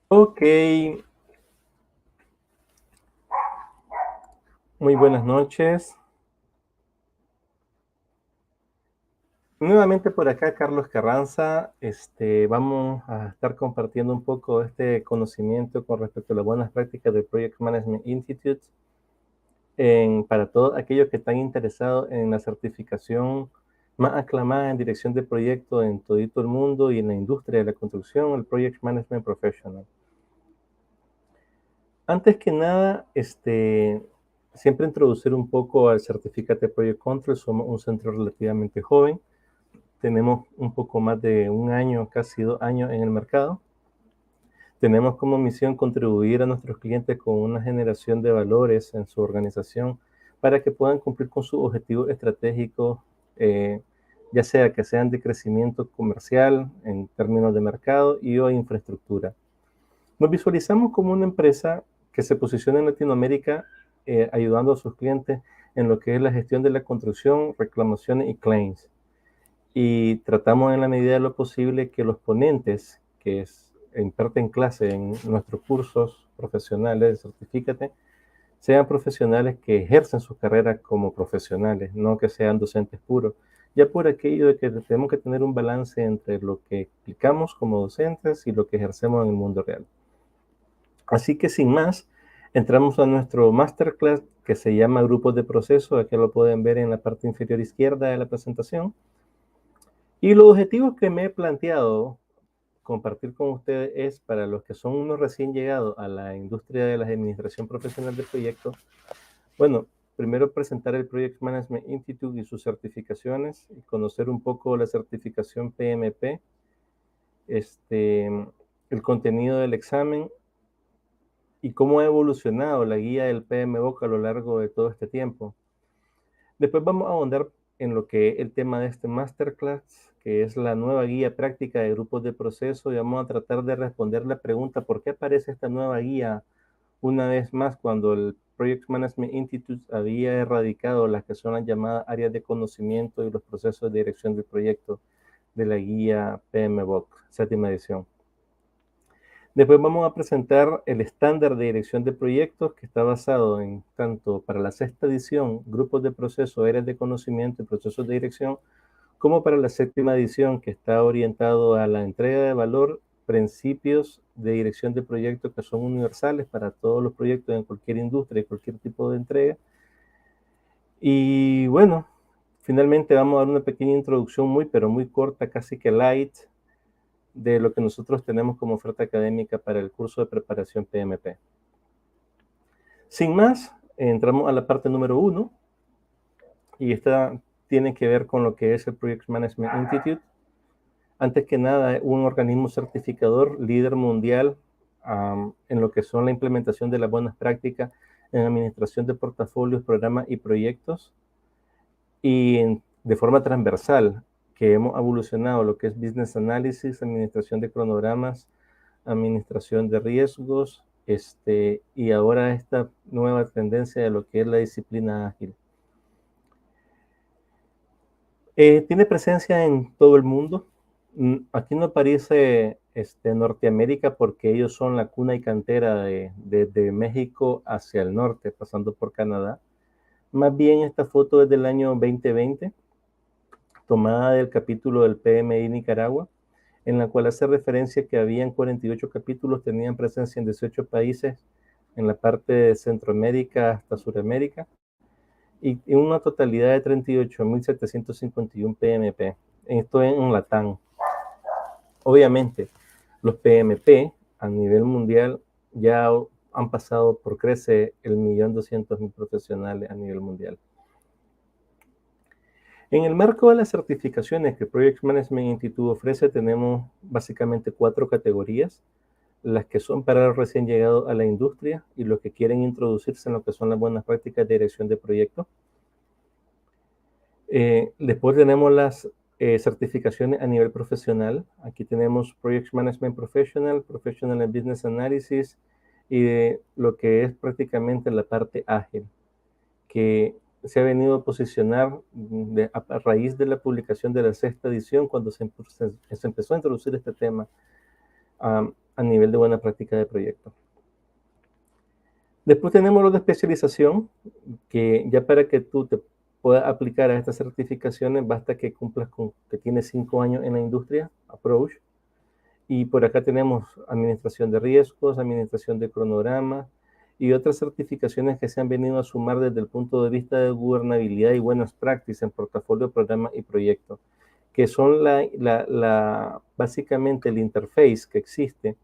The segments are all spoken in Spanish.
Ok, muy buenas noches. Nuevamente por acá, Carlos Carranza. Vamos a estar compartiendo un poco este conocimiento con respecto a las buenas prácticas del Project Management Institute para todos aquellos que están interesados en la certificación más aclamada en dirección de proyectos en todito el mundo y en la industria de la construcción, el Project Management Professional. Antes que nada, siempre introducir un poco al Certificate Project Control. Somos un centro relativamente joven. Tenemos un poco más de un año, casi 2 años en el mercado. Tenemos como misión contribuir a nuestros clientes con una generación de valores en su organización para que puedan cumplir con sus objetivos estratégicos, eh, ya sea que sean de crecimiento comercial en términos de mercado y o infraestructura. Nos visualizamos como una empresa que se posiciona en Latinoamérica ayudando a sus clientes en lo que es la gestión de la construcción, reclamaciones y claims. Y tratamos en la medida de lo posible que los ponentes imparten clase en nuestros cursos profesionales de Certifícate sean profesionales que ejercen sus carreras como profesionales, no que sean docentes puros. Ya por aquello de que tenemos que tener un balance entre lo que explicamos como docentes y lo que ejercemos en el mundo real. Así que sin más, entramos a nuestro masterclass que se llama Grupos de Proceso. Aquí lo pueden ver en la parte inferior izquierda de la presentación. Y los objetivos que me he planteado compartir con ustedes es para los que son unos recién llegados a la industria de la administración profesional de proyectos. Bueno, primero presentar el Project Management Institute y sus certificaciones y conocer un poco la certificación PMP, el contenido del examen y cómo ha evolucionado la guía del PMBOK a lo largo de todo este tiempo. Después vamos a ahondar en lo que es el tema de este masterclass, que es la nueva guía práctica de grupos de proceso, y vamos a tratar de responder la pregunta por qué aparece esta nueva guía una vez más cuando el Project Management Institute había erradicado las que son las llamadas áreas de conocimiento y los procesos de dirección del proyecto de la guía PMBOK, séptima edición. Después vamos a presentar el estándar de dirección de proyectos que está basado en tanto para la sexta edición, grupos de proceso, áreas de conocimiento y procesos de dirección, como para la séptima edición que está orientado a la entrega de valor, principios de dirección de proyectos que son universales para todos los proyectos en cualquier industria y cualquier tipo de entrega. Y bueno, finalmente vamos a dar una pequeña introducción muy, pero muy corta, casi que light, de lo que nosotros tenemos como oferta académica para el curso de preparación PMP. Sin más, entramos a la parte número 1 y esta tiene que ver con lo que es el Project Management Institute. Antes que nada, un organismo certificador líder mundial en lo que son la implementación de las buenas prácticas en administración de portafolios, programas y proyectos y de forma transversal que hemos evolucionado lo que es business analysis, administración de cronogramas, administración de riesgos, y ahora esta nueva tendencia de lo que es la disciplina ágil. Tiene presencia en todo el mundo. Aquí no aparece Norteamérica porque ellos son la cuna y cantera de México hacia el norte, pasando por Canadá. Más bien esta foto es del año 2020, tomada del capítulo del PMI Nicaragua, en la cual hace referencia que habían 48 capítulos, tenían presencia en 18 países, en la parte de Centroamérica hasta Sudamérica, y una totalidad de 38.751 PMP. Esto en Latam. Obviamente, los PMP a nivel mundial ya han pasado por crecer el 1.200.000 profesionales a nivel mundial. En el marco de las certificaciones que Project Management Institute ofrece, tenemos básicamente 4 categorías, las que son para los recién llegados a la industria y los que quieren introducirse en lo que son las buenas prácticas de dirección de proyectos. Después tenemos las certificaciones a nivel profesional. Aquí tenemos Project Management Professional, Professional and Business Analysis y lo que es prácticamente la parte ágil, que se ha venido a posicionar a raíz de la publicación de la sexta edición, cuando se empezó a introducir este tema. a nivel de buena práctica de proyecto. Después tenemos los de especialización, que ya para que tú te puedas aplicar a estas certificaciones, basta que cumplas con que tienes 5 años en la industria, Approach. Y por acá tenemos administración de riesgos, administración de cronogramas y otras certificaciones que se han venido a sumar desde el punto de vista de gobernabilidad y buenas prácticas en portafolio, programa y proyecto, que son básicamente el interface que existe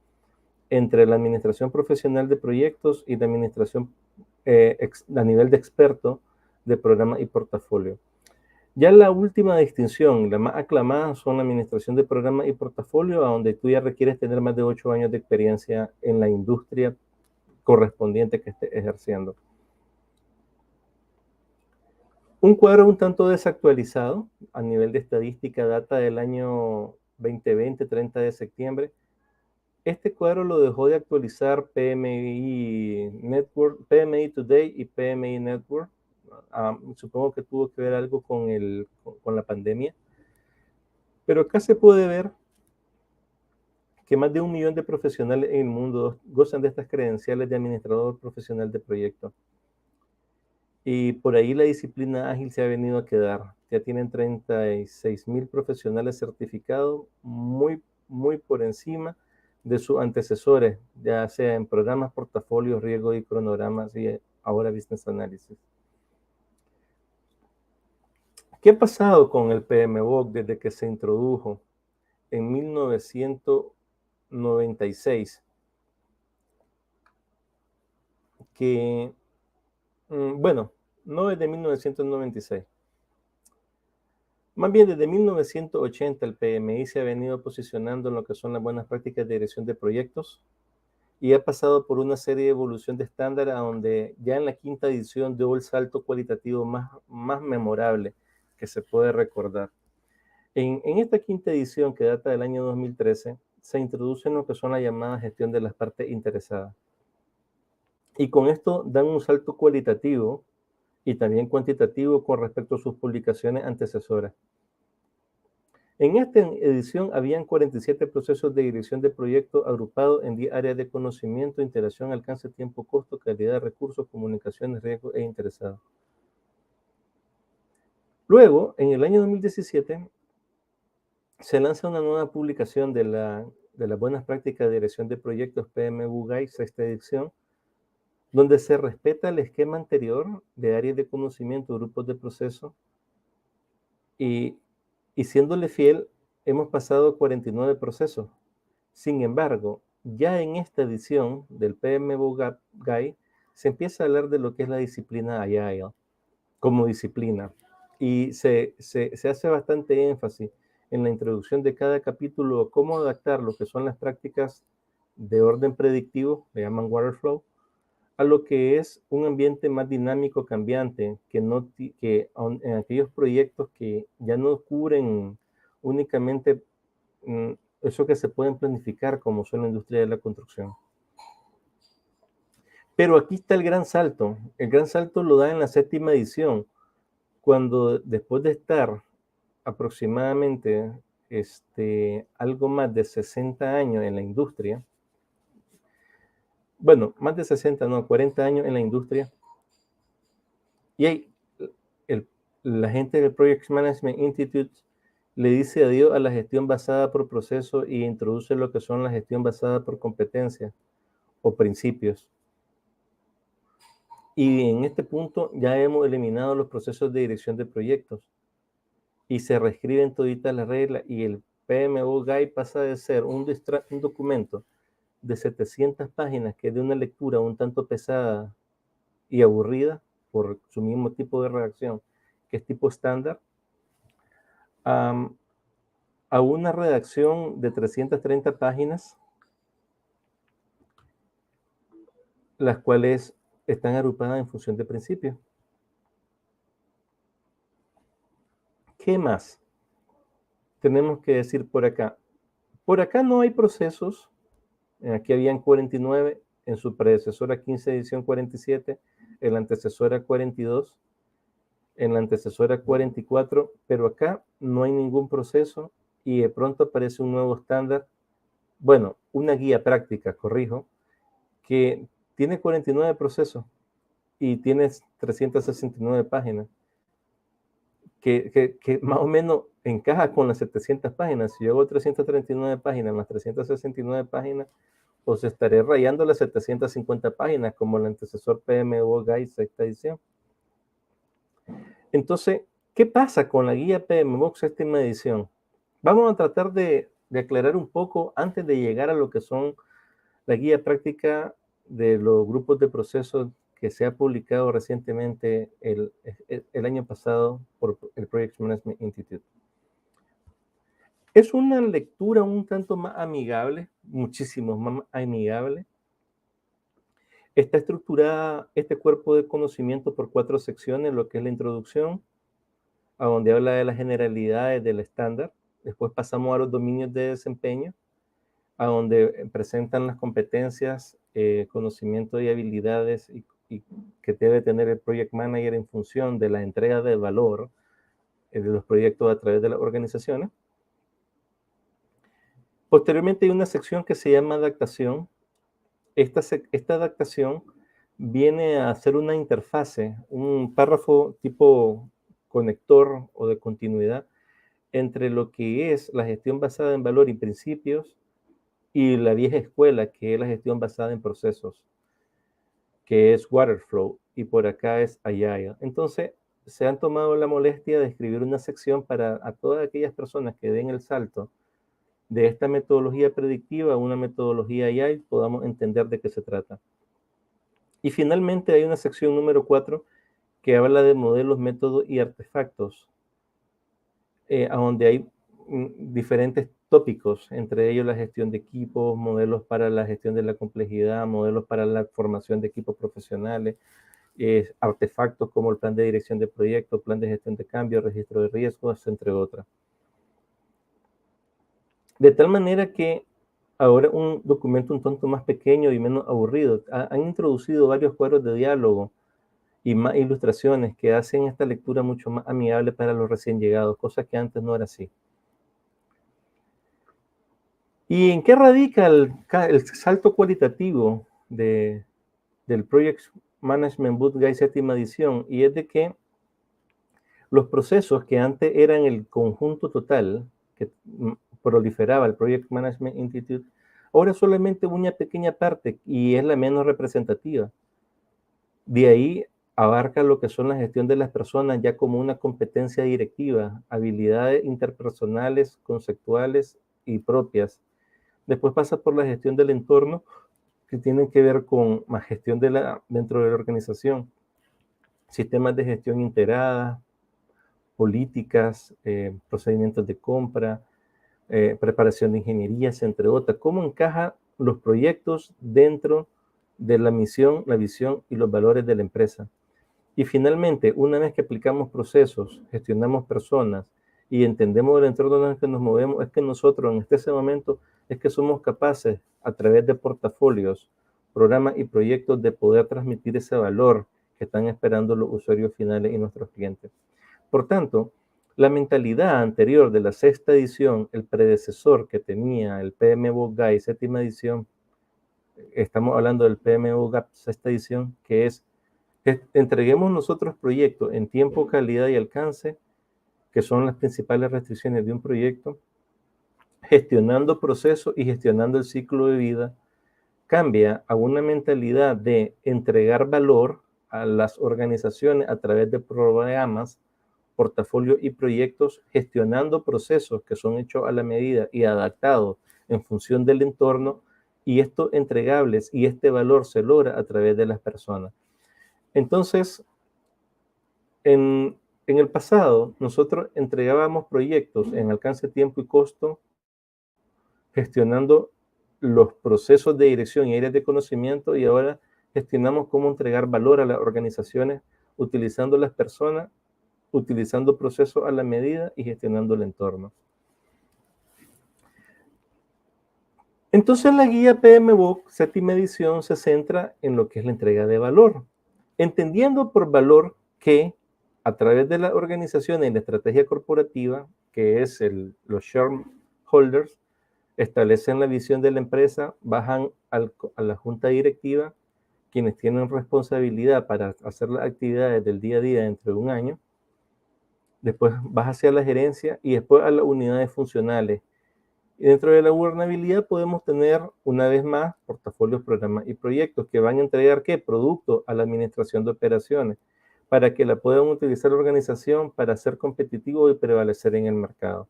entre la administración profesional de proyectos y la administración a nivel de experto de programa y portafolio. Ya la última distinción, la más aclamada, son la administración de programa y portafolio, a donde tú ya requieres tener más de 8 años de experiencia en la industria correspondiente que estés ejerciendo. Un cuadro un tanto desactualizado a nivel de estadística, data del año 2020, 30 de septiembre. Este cuadro lo dejó de actualizar PMI Network, PMI Today y PMI Network. Supongo que tuvo que ver algo con la pandemia. Pero acá se puede ver que más de 1 millón de profesionales en el mundo gozan de estas credenciales de administrador profesional de proyecto. Y por ahí la disciplina ágil se ha venido a quedar. Ya tienen 36,000 profesionales certificados, muy por encima de sus antecesores, ya sea en programas, portafolios, riesgos y cronogramas y ahora Business Analysis. ¿Qué ha pasado con el PMBOK desde que se introdujo en 1996? Que, bueno, no desde 1996. Más bien desde 1980 el PMI se ha venido posicionando en lo que son las buenas prácticas de dirección de proyectos y ha pasado por una serie de evolución de estándar a donde ya en la quinta edición dio el salto cualitativo más memorable que se puede recordar. En esta quinta edición, que data del año 2013, se introduce en lo que son la llamada gestión de las partes interesadas. Y con esto dan un salto cualitativo y también cuantitativo con respecto a sus publicaciones antecesoras. En esta edición habían 47 procesos de dirección de proyecto agrupados en 10 áreas de conocimiento, interacción, alcance, tiempo, costo, calidad de recursos, comunicaciones, riesgos e interesados. Luego, en el año 2017, se lanza una nueva publicación de las buenas prácticas de dirección de proyectos PMBOK Guide, sexta edición, donde se respeta el esquema anterior de áreas de conocimiento, grupos de proceso, y siéndole fiel, hemos pasado 49 procesos. Sin embargo, ya en esta edición del PMBOK Guide se empieza a hablar de lo que es la disciplina Agile como disciplina, y se hace bastante énfasis en la introducción de cada capítulo, cómo adaptar lo que son las prácticas de orden predictivo, le llaman Waterflow, a lo que es un ambiente más dinámico, cambiante, que en aquellos proyectos que ya no cubren únicamente eso que se pueden planificar, como son la industria de la construcción. Pero aquí está el gran salto. El gran salto lo da en la séptima edición, cuando después de estar aproximadamente algo más de 60 años en la industria, bueno, más de 60, no, 40 años en la industria, y la gente del Project Management Institute le dice adiós a la gestión basada por proceso y introduce lo que son la gestión basada por competencias o principios. Y en este punto ya hemos eliminado los procesos de dirección de proyectos y se reescriben toditas las reglas y el PMBOK Guide pasa de ser un documento de 700 páginas que es de una lectura un tanto pesada y aburrida por su mismo tipo de redacción, que es tipo estándar, a una redacción de 330 páginas, las cuales están agrupadas en función de principios. ¿Qué más tenemos que decir por acá? Por acá no hay procesos. Aquí habían 49, en su predecesora 15 edición 47, en la antecesora 42, en la antecesora 44, pero acá no hay ningún proceso y de pronto aparece un nuevo estándar bueno, una guía práctica, corrijo, que tiene 49 procesos y tiene 369 páginas, que más o menos encaja con las 700 páginas. Si yo hago 339 páginas más 369 páginas, pues estaré rayando las 750 páginas como el antecesor PMBOK Guide sexta edición. Entonces, ¿qué pasa con la guía PMBOK séptima edición? Vamos a tratar de aclarar un poco antes de llegar a lo que son la guía práctica de los grupos de procesos que se ha publicado recientemente el año pasado por el Project Management Institute. Es una lectura un tanto más amigable, muchísimo más amigable. Está estructurada este cuerpo de conocimiento por 4 secciones, lo que es la introducción, a donde habla de las generalidades del estándar. Después pasamos a los dominios de desempeño, a donde presentan las competencias, conocimientos y habilidades y que debe tener el project manager en función de la entrega de valor de los proyectos a través de las organizaciones. Posteriormente hay una sección que se llama adaptación. Esta adaptación viene a ser una interfase, un párrafo tipo conector o de continuidad entre lo que es la gestión basada en valor y principios y la vieja escuela, que es la gestión basada en procesos, que es Waterflow, y por acá es Agile. Entonces, se han tomado la molestia de escribir una sección para a todas aquellas personas que den el salto de esta metodología predictiva a una metodología Agile, podamos entender de qué se trata. Y finalmente hay una sección número 4 que habla de modelos, métodos y artefactos, a donde hay diferentes tópicos, entre ellos la gestión de equipos, modelos para la gestión de la complejidad, modelos para la formación de equipos profesionales, artefactos como el plan de dirección de proyectos, plan de gestión de cambio, registro de riesgos, entre otras. De tal manera que ahora un documento un tanto más pequeño y menos aburrido. Han introducido varios cuadros de diálogo y más ilustraciones que hacen esta lectura mucho más amigable para los recién llegados, cosa que antes no era así. ¿Y en qué radica el salto cualitativo del Project Management Boot Guide séptima edición? Y es de que los procesos que antes eran el conjunto total que proliferaba el Project Management Institute, ahora solamente una pequeña parte y es la menos representativa. De ahí abarca lo que son la gestión de las personas ya como una competencia directiva, habilidades interpersonales, conceptuales y propias. Después pasa por la gestión del entorno, que tienen que ver con más gestión dentro de la organización, sistemas de gestión integrada, políticas, procedimientos de compra, preparación de ingenierías, entre otras. ¿Cómo encajan los proyectos dentro de la misión, la visión y los valores de la empresa? Y finalmente, una vez que aplicamos procesos, gestionamos personas y entendemos el entorno en el que nos movemos, es que nosotros en ese momento es que somos capaces, a través de portafolios, programas y proyectos, de poder transmitir ese valor que están esperando los usuarios finales y nuestros clientes. Por tanto, la mentalidad anterior de la sexta edición, el predecesor que tenía el PMBOK Guide séptima edición, estamos hablando del PMBOK sexta edición, que es entreguemos nosotros proyectos en tiempo, calidad y alcance, que son las principales restricciones de un proyecto, gestionando procesos y gestionando el ciclo de vida, cambia a una mentalidad de entregar valor a las organizaciones a través de programas, portafolios y proyectos, gestionando procesos que son hechos a la medida y adaptados en función del entorno, y estos entregables y este valor se logra a través de las personas. Entonces, en el pasado, nosotros entregábamos proyectos en alcance, tiempo y costo, gestionando los procesos de dirección y áreas de conocimiento, y ahora gestionamos cómo entregar valor a las organizaciones utilizando las personas, utilizando procesos a la medida y gestionando el entorno. Entonces la guía PMBOK séptima edición se centra en lo que es la entrega de valor, entendiendo por valor que a través de las organizaciones y la estrategia corporativa, que es los shareholders, establecen la visión de la empresa, bajan a la junta directiva, quienes tienen responsabilidad para hacer las actividades del día a día dentro de un año, después vas hacia la gerencia y después a las unidades funcionales. Y dentro de la gobernabilidad podemos tener, una vez más, portafolios, programas y proyectos que van a entregar, ¿qué? Producto a la administración de operaciones, para que la puedan utilizar la organización para ser competitivo y prevalecer en el mercado.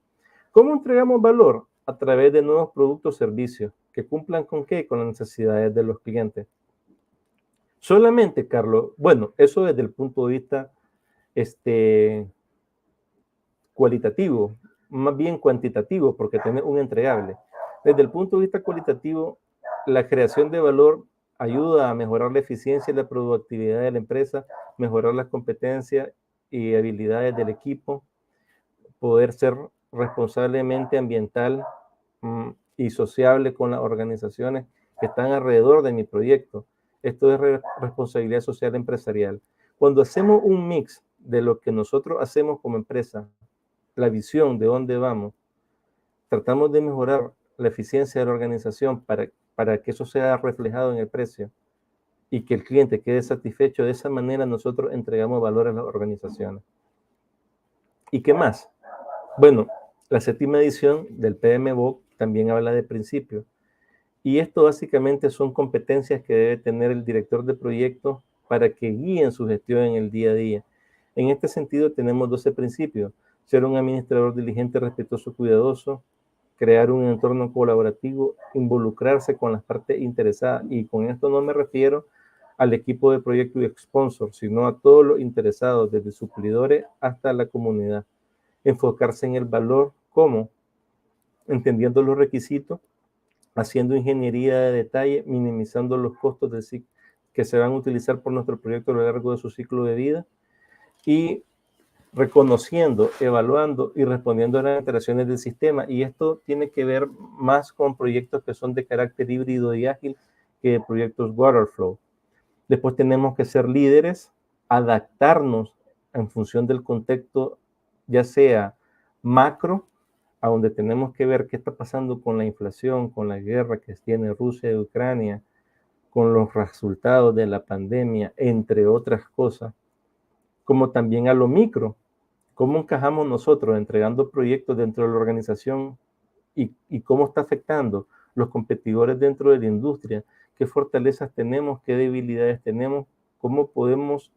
¿Cómo entregamos valor? A través de nuevos productos o servicios que cumplan con ¿qué? Con las necesidades de los clientes. Solamente, Carlos, bueno, eso desde el punto de vista cualitativo, más bien cuantitativo, porque tiene un entregable. Desde el punto de vista cualitativo, la creación de valor ayuda a mejorar la eficiencia y la productividad de la empresa, mejorar las competencias y habilidades del equipo, poder ser responsablemente ambiental y sociable con las organizaciones que están alrededor de mi proyecto. Esto es responsabilidad social empresarial. Cuando hacemos un mix de lo que nosotros hacemos como empresa, la visión de dónde vamos, tratamos de mejorar la eficiencia de la organización para que eso sea reflejado en el precio y que el cliente quede satisfecho. De esa manera nosotros entregamos valor a las organizaciones. ¿Y qué más? Bueno, la 7ª edición del PMBOK también habla de principios. Y esto básicamente son competencias que debe tener el director de proyectos para que guíen su gestión en el día a día. En este sentido tenemos 12 principios. Ser un administrador diligente, respetuoso, cuidadoso, crear un entorno colaborativo, involucrarse con las partes interesadas. Y con esto no me refiero al equipo de proyecto y sponsor, sino a todos los interesados, desde suplidores hasta la comunidad. Enfocarse en el valor, ¿cómo? Entendiendo los requisitos, haciendo ingeniería de detalle, minimizando los costos que se van a utilizar por nuestro proyecto a lo largo de su ciclo de vida y reconociendo, evaluando y respondiendo a las alteraciones del sistema. Y esto tiene que ver más con proyectos que son de carácter híbrido y ágil que proyectos waterflow. Después tenemos que ser líderes, adaptarnos en función del contexto, ya sea macro, a donde tenemos que ver qué está pasando con la inflación, con la guerra que tiene Rusia y Ucrania, con los resultados de la pandemia, entre otras cosas, como también a lo micro, cómo encajamos nosotros entregando proyectos dentro de la organización y cómo está afectando los competidores dentro de la industria, qué fortalezas tenemos, qué debilidades tenemos, cómo podemos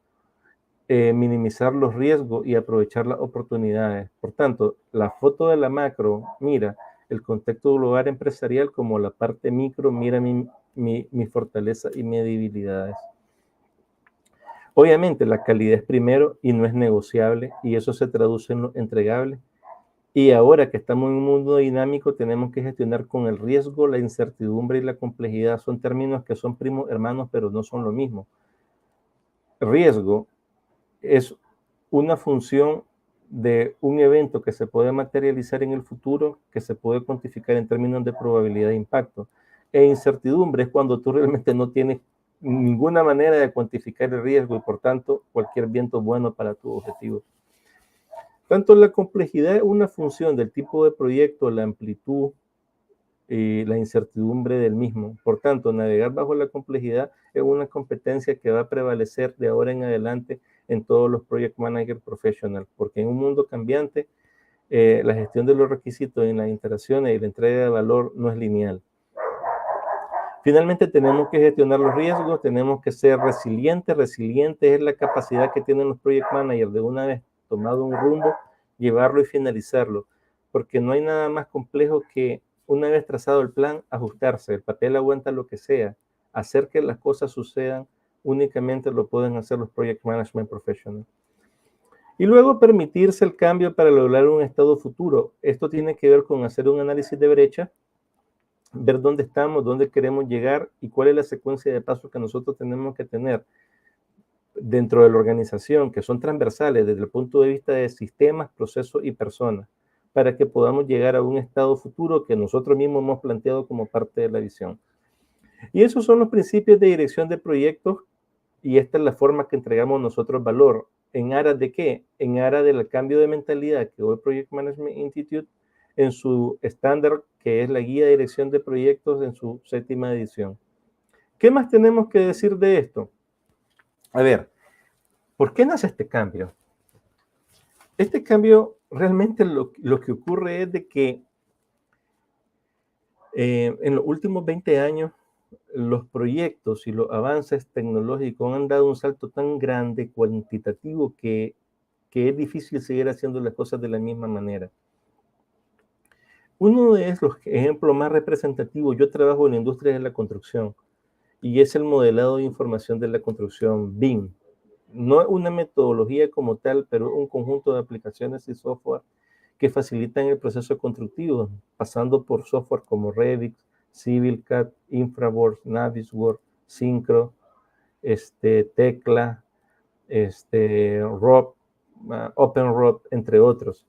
minimizar los riesgos y aprovechar las oportunidades. Por tanto, la foto de la macro mira el contexto global empresarial, como la parte micro mira mi fortaleza y mis debilidades. Obviamente la calidad es primero y no es negociable, y eso se traduce en lo entregable. Y ahora que estamos en un mundo dinámico, tenemos que gestionar con el riesgo, la incertidumbre y la complejidad. Son términos que son primos hermanos, pero no son lo mismo. Riesgo es una función de un evento que se puede materializar en el futuro, que se puede cuantificar en términos de probabilidad de impacto. E incertidumbre es cuando tú realmente no tienes ninguna manera de cuantificar el riesgo y por tanto cualquier viento es bueno para tu objetivo. Tanto la complejidad es una función del tipo de proyecto, la amplitud y la incertidumbre del mismo. Por tanto, navegar bajo la complejidad es una competencia que va a prevalecer de ahora en adelante en todos los Project Manager Professional, porque en un mundo cambiante, la gestión de los requisitos en las interacciones y la entrega de valor no es lineal. Finalmente, tenemos que gestionar los riesgos, tenemos que ser resilientes. Resiliente es la capacidad que tienen los Project Managers de, una vez tomado un rumbo, llevarlo y finalizarlo, porque no hay nada más complejo que, una vez trazado el plan, ajustarse. El papel aguanta lo que sea. Hacer que las cosas sucedan únicamente lo pueden hacer los Project Management Professionals. Y luego permitirse el cambio para lograr un estado futuro. Esto tiene que ver con hacer un análisis de brecha, ver dónde estamos, dónde queremos llegar y cuál es la secuencia de pasos que nosotros tenemos que tener dentro de la organización, que son transversales desde el punto de vista de sistemas, procesos y personas, para que podamos llegar a un estado futuro que nosotros mismos hemos planteado como parte de la visión. Y esos son los principios de dirección de proyectos, y esta es la forma que entregamos nosotros valor. ¿En aras de qué? En aras del cambio de mentalidad que hoy Project Management Institute en su estándar, que es la Guía de Dirección de Proyectos en su 7ª edición. ¿Qué más tenemos que decir de esto? A ver, ¿por qué nace este cambio? Este cambio realmente lo que ocurre es de que en los últimos 20 años los proyectos y los avances tecnológicos han dado un salto tan grande, cuantitativo, que es difícil seguir haciendo las cosas de la misma manera. Uno de los ejemplos más representativos, yo trabajo en la industria de la construcción y es el modelado de información de la construcción, BIM. No es una metodología como tal, pero un conjunto de aplicaciones y software que facilitan el proceso constructivo, pasando por software como Revit, CivilCAD, Infraworks, Navisworks, Syncro, Tecla, ROP, OpenROP, entre otros.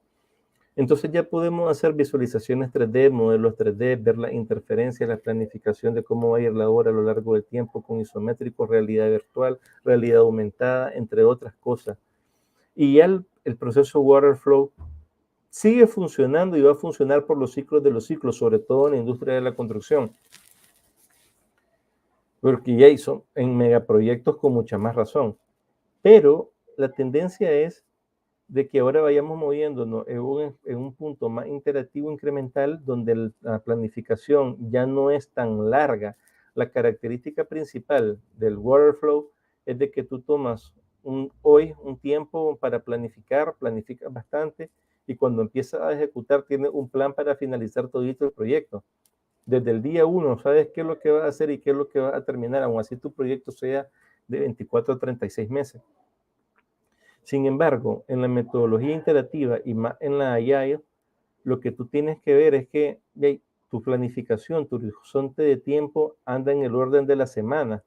Entonces ya podemos hacer visualizaciones 3D, modelos 3D, ver la interferencia, la planificación de cómo va a ir la obra a lo largo del tiempo con isométrico, realidad virtual, realidad aumentada, entre otras cosas. Y ya el proceso Waterflow sigue funcionando y va a funcionar por los ciclos de los ciclos, sobre todo en la industria de la construcción. Porque ya hizo en megaproyectos con mucha más razón. Pero la tendencia es de que ahora vayamos moviéndonos en un punto más interactivo incremental, donde la planificación ya no es tan larga. La característica principal del Waterflow es de que tú tomas hoy un tiempo para planificas bastante, y cuando empiezas a ejecutar tienes un plan para finalizar todo el proyecto. Desde el día 1 sabes qué es lo que vas a hacer y qué es lo que vas a terminar, aun así tu proyecto sea de 24 a 36 meses. Sin embargo, en la metodología interactiva y más en la Agile, lo que tú tienes que ver es que tu planificación, tu horizonte de tiempo anda en el orden de la semana,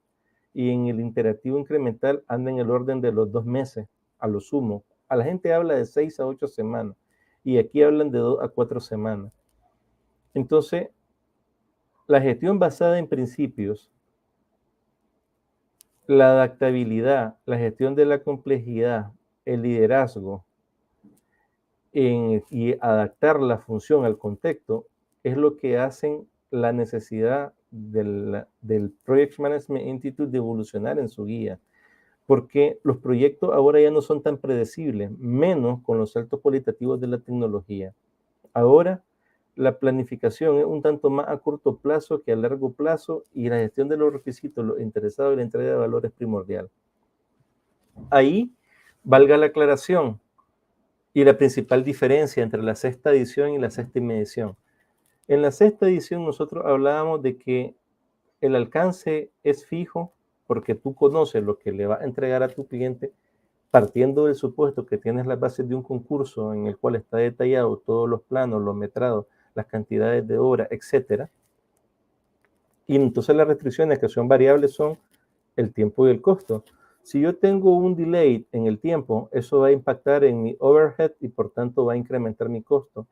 y en el interactivo incremental anda en el orden de los 2 meses, a lo sumo. A la gente habla de 6 a 8 semanas, y aquí hablan de 2 a 4 semanas. Entonces, la gestión basada en principios, la adaptabilidad, la gestión de la complejidad, el liderazgo, y adaptar la función al contexto, es lo que hacen la necesidad del Project Management Institute de evolucionar en su guía, porque los proyectos ahora ya no son tan predecibles, menos con los saltos cualitativos de la tecnología. Ahora la planificación es un tanto más a corto plazo que a largo plazo, y la gestión de los requisitos, los interesados y la entrega de valor es primordial. Ahí, valga la aclaración, y la principal diferencia entre la 6ª edición y la 7ª edición. En la 6ª edición nosotros hablábamos de que el alcance es fijo, porque tú conoces lo que le vas a entregar a tu cliente, partiendo del supuesto que tienes las bases de un concurso en el cual está detallado todos los planos, los metrados, las cantidades de horas, etc. Y entonces las restricciones que son variables son el tiempo y el costo. Si yo tengo un delay en el tiempo, eso va a impactar en mi overhead y por tanto va a incrementar mi costo.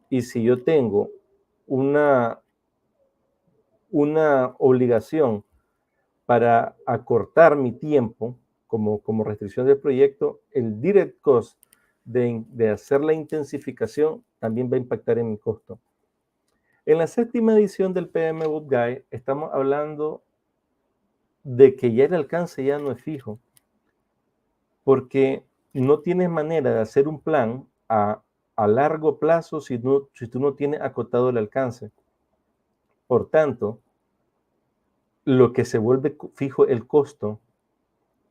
Y si yo tengo una obligación para acortar mi tiempo como restricción del proyecto, el direct cost de hacer la intensificación también va a impactar en mi costo. En la 7ª edición del PMBOK Guide estamos hablando de que ya el alcance ya no es fijo, porque no tienes manera de hacer un plan a largo plazo si tú no tienes acotado el alcance. Por tanto, lo que se vuelve fijo el costo,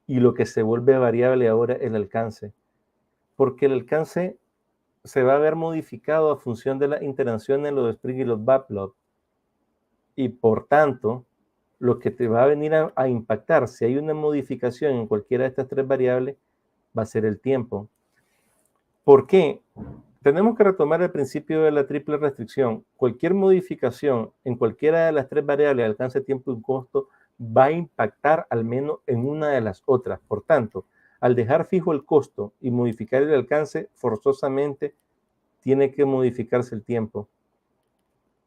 y lo que se vuelve variable ahora el alcance, porque el alcance se va a ver modificado a función de las interacciones, los sprint y los backlog, y por tanto, lo que te va a venir a impactar, si hay una modificación en cualquiera de estas 3 variables, va a ser el tiempo. ¿Por qué? Tenemos que retomar el principio de la triple restricción. Cualquier modificación en cualquiera de las 3 variables, alcance, tiempo y costo, va a impactar al menos en una de las otras. Por tanto, al dejar fijo el costo y modificar el alcance, forzosamente tiene que modificarse el tiempo.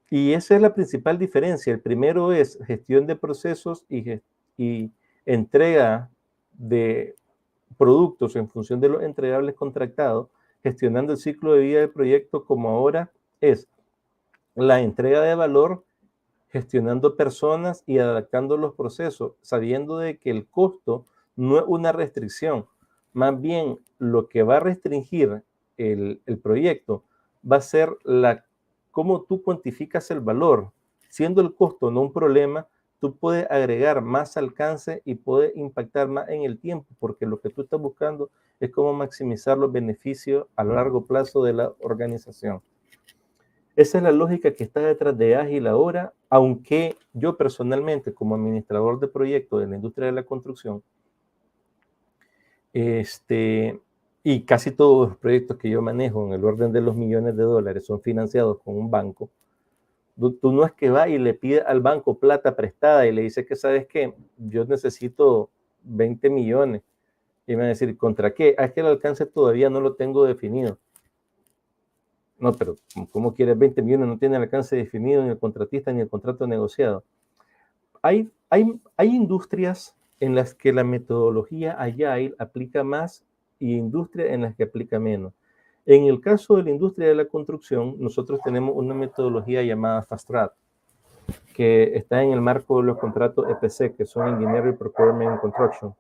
Y esa es la principal diferencia. El primero es gestión de procesos y entrega de productos en función de los entregables contractados, gestionando el ciclo de vida del proyecto como ahora es la entrega de valor gestionando personas y adaptando los procesos, sabiendo de que el costo no es una restricción, más bien lo que va a restringir el proyecto va a ser cómo tú cuantificas el valor. Siendo el costo no un problema, tú puedes agregar más alcance y puedes impactar más en el tiempo, porque lo que tú estás buscando es cómo maximizar los beneficios a largo plazo de la organización. Esa es la lógica que está detrás de Ágil ahora, aunque yo personalmente, como administrador de proyectos de la industria de la construcción, y casi todos los proyectos que yo manejo en el orden de los millones de dólares son financiados con un banco. Tú no es que va y le pide al banco plata prestada y le dice que, ¿sabes qué? Yo necesito 20 millones. Y me va a decir, ¿contra qué? Es que el alcance todavía no lo tengo definido. No, pero ¿cómo quieres 20 millones? No tiene el alcance definido ni el contratista ni el contrato negociado. Hay industrias en las que la metodología Agile aplica más y industrias en las que aplica menos. En el caso de la industria de la construcción, nosotros tenemos una metodología llamada Fast Track, que está en el marco de los contratos EPC, que son Engineering, Procurement and Construction.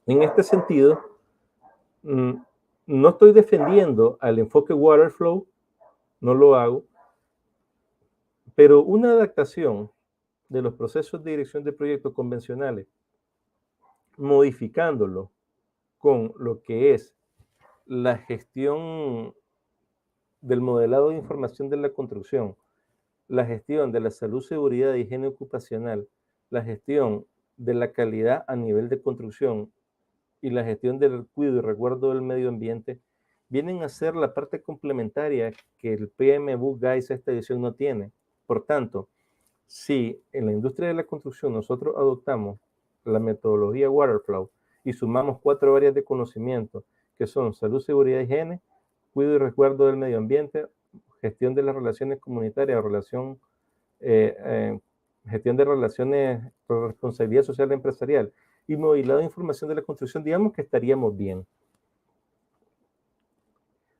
En este sentido, no estoy defendiendo al enfoque Waterflow, no lo hago, pero una adaptación de los procesos de dirección de proyectos convencionales, modificándolo con lo que es la gestión del modelado de información de la construcción, la gestión de la salud, seguridad e higiene ocupacional, la gestión de la calidad a nivel de construcción y la gestión del cuidado y resguardo del medio ambiente, vienen a ser la parte complementaria que el PM Book Guides esta edición no tiene. Por tanto, si en la industria de la construcción nosotros adoptamos la metodología Waterflow y sumamos 4 áreas de conocimiento, que son salud, seguridad, higiene, cuidado y resguardo del medio ambiente, gestión de las relaciones comunitarias, gestión de relaciones por responsabilidad social empresarial y modelado de información de la construcción, digamos que estaríamos bien.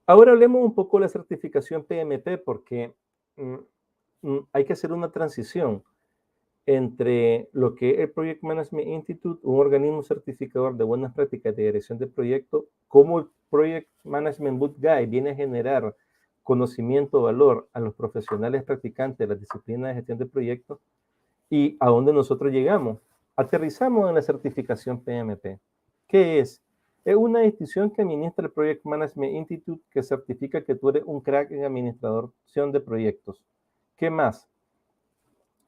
Ahora hablemos un poco de la certificación PMP porque hay que hacer una transición entre lo que es el Project Management Institute, un organismo certificador de buenas prácticas de dirección de proyectos, como el Project Management Book Guide viene a generar conocimiento, valor a los profesionales practicantes de las disciplinas de gestión de proyectos y a dónde nosotros llegamos. Aterrizamos en la certificación PMP. ¿Qué es? Es una institución que administra el Project Management Institute que certifica que tú eres un crack en administración de proyectos. ¿Qué más?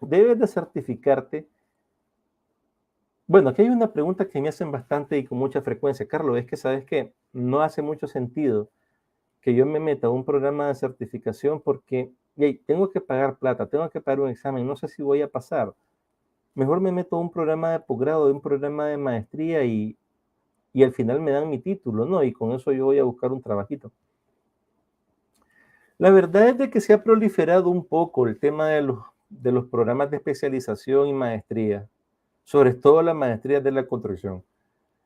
Debes de certificarte. Bueno, aquí hay una pregunta que me hacen bastante y con mucha frecuencia. Carlos, es que sabes que no hace mucho sentido que yo me meta a un programa de certificación porque tengo que pagar plata, tengo que pagar un examen, no sé si voy a pasar. Mejor me meto a un programa de posgrado, a un programa de maestría y al final me dan mi título, ¿no? Y con eso yo voy a buscar un trabajito. La verdad es de que se ha proliferado un poco el tema de los programas de especialización y maestría, sobre todo las maestrías de la construcción.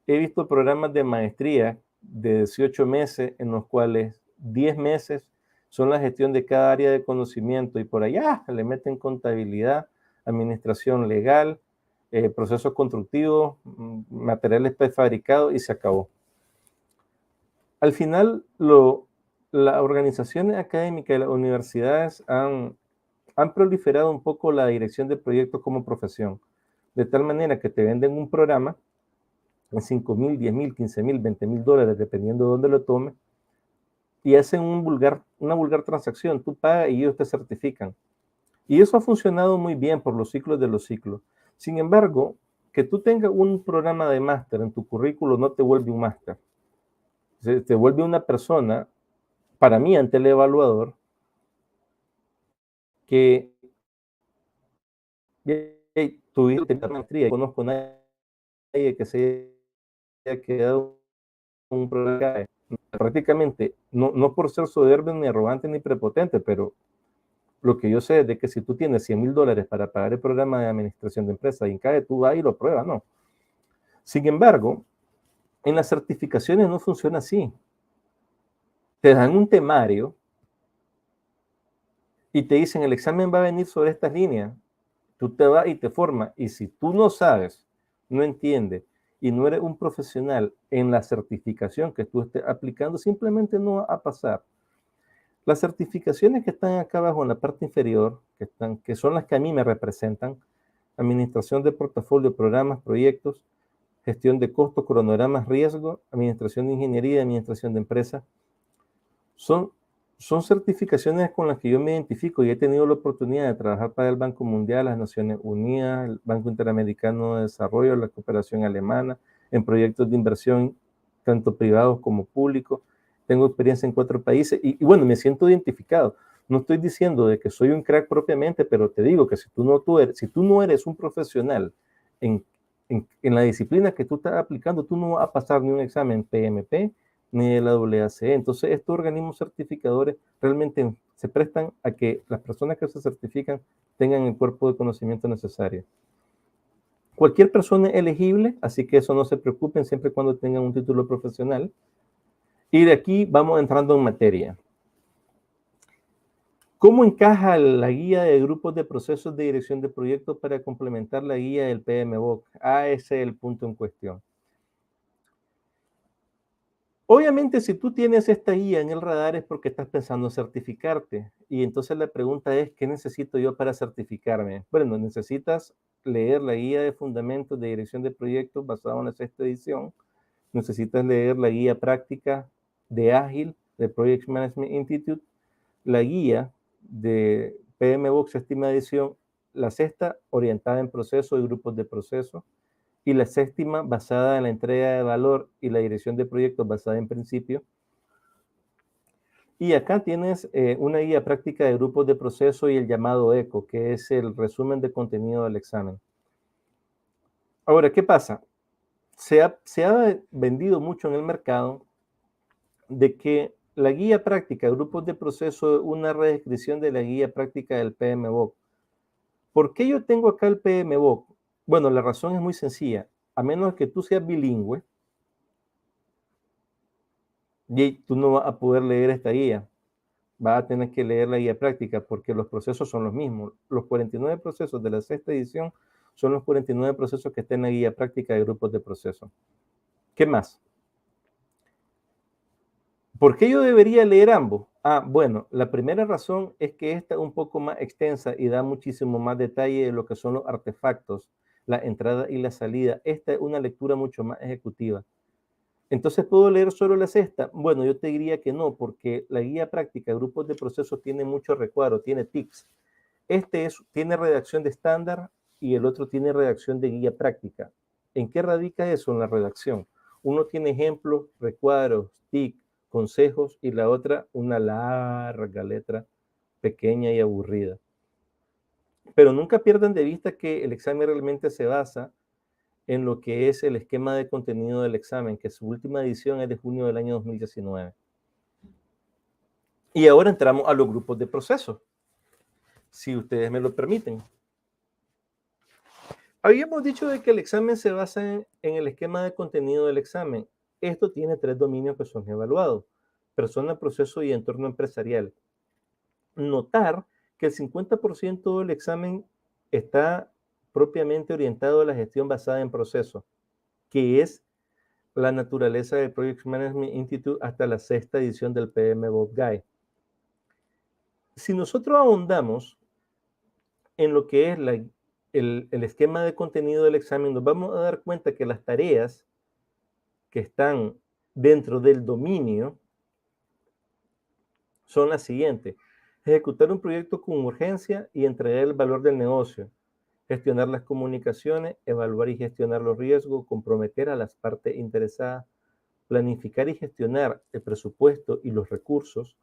He visto programas de maestría de 18 meses en los cuales 10 meses son la gestión de cada área de conocimiento y por allá le meten contabilidad, administración legal, procesos constructivos, materiales prefabricados y se acabó. Al final, las organizaciones académicas y las universidades han proliferado un poco la dirección de proyectos como profesión, de tal manera que te venden un programa en 5,000, 10,000, 15,000, 20,000 dólares, dependiendo de dónde lo tomes, y hacen una vulgar transacción. Tú pagas y ellos te certifican. Y eso ha funcionado muy bien por los ciclos de los ciclos. Sin embargo, que tú tengas un programa de máster en tu currículo no te vuelve un máster. Te vuelve una persona, para mí, ante el evaluador, que tuviste la maestría. Conozco a nadie que se haya quedado un programa prácticamente, no por ser soberbio, ni arrogante, ni prepotente, pero lo que yo sé es de que si tú tienes 100,000 dólares para pagar el programa de administración de empresas, y CAE, tú vas y lo pruebas, ¿no? Sin embargo, en las certificaciones no funciona así. Te dan un temario y te dicen el examen va a venir sobre estas líneas, tú te vas y te formas, y si tú no sabes, no entiendes, y no eres un profesional en la certificación que tú estés aplicando, simplemente no va a pasar. Las certificaciones que están acá abajo en la parte inferior, que son las que a mí me representan, administración de portafolio, programas, proyectos, gestión de costos, cronogramas, riesgo, administración de ingeniería, administración de empresas, son, son certificaciones con las que yo me identifico y he tenido la oportunidad de trabajar para el Banco Mundial, las Naciones Unidas, el Banco Interamericano de Desarrollo, la cooperación alemana, en proyectos de inversión, tanto privados como públicos. Tengo experiencia en 4 países y bueno, me siento identificado. No estoy diciendo de que soy un crack propiamente, pero te digo que si tú no eres un profesional en la disciplina que tú estás aplicando, tú no vas a pasar ni un examen PMP, ni de la AACE. Entonces, estos organismos certificadores realmente se prestan a que las personas que se certifican tengan el cuerpo de conocimiento necesario. Cualquier persona es elegible, así que eso no se preocupen siempre y cuando tengan un título profesional. Y de aquí vamos entrando en materia. ¿Cómo encaja la guía de grupos de procesos de dirección de proyectos para complementar la guía del PMBOK? Ese es el punto en cuestión. Obviamente, si tú tienes esta guía en el radar es porque estás pensando en certificarte. Y entonces la pregunta es, ¿qué necesito yo para certificarme? Bueno, necesitas leer la guía de fundamentos de dirección de proyectos basada en la 6ª edición. Necesitas leer la guía práctica de Ágil, de Project Management Institute, la guía de PMBOK 6ª edición, la 6ª orientada en proceso y grupos de proceso, y la 7ª basada en la entrega de valor y la dirección de proyectos basada en principio. Y acá tienes una guía práctica de grupos de proceso y el llamado ECO, que es el resumen de contenido del examen. Ahora, ¿qué pasa? Se ha vendido mucho en el mercado de que la guía práctica de grupos de proceso es una reescripción de la guía práctica del PMBOK. ¿Por qué yo tengo acá el PMBOK? Bueno, la razón es muy sencilla. A menos que tú seas bilingüe, y tú no vas a poder leer esta guía. Vas a tener que leer la guía práctica porque los procesos son los mismos. Los 49 procesos de la 6ª edición son los 49 procesos que están en la guía práctica de grupos de procesos. ¿Qué más? ¿Por qué yo debería leer ambos? Bueno, la primera razón es que esta es un poco más extensa y da muchísimo más detalle de lo que son los artefactos, la entrada y la salida. Esta es una lectura mucho más ejecutiva. Entonces, ¿puedo leer solo la 6ª? Bueno, yo te diría que no, porque la guía práctica de grupos de procesos tiene mucho recuadro, tiene tics. Tiene redacción de estándar y el otro tiene redacción de guía práctica. ¿En qué radica eso en la redacción? Uno tiene ejemplos, recuadros, tics, consejos y la otra una larga letra pequeña y aburrida. Pero nunca pierdan de vista que el examen realmente se basa en lo que es el esquema de contenido del examen, que su última edición es de junio del año 2019. Y ahora entramos a los grupos de proceso, si ustedes me lo permiten. Habíamos dicho de que el examen se basa en el esquema de contenido del examen. Esto tiene 3 dominios que son evaluados: persona, proceso y entorno empresarial. Notar que el 50% del examen está propiamente orientado a la gestión basada en proceso, que es la naturaleza del Project Management Institute hasta la 6ª edición del PMBOK Guide. Si nosotros ahondamos en lo que es el esquema de contenido del examen, nos vamos a dar cuenta que las tareas que están dentro del dominio son las siguientes: ejecutar un proyecto con urgencia y entregar el valor del negocio, gestionar las comunicaciones, evaluar y gestionar los riesgos, comprometer a las partes interesadas, planificar y gestionar el presupuesto y los recursos,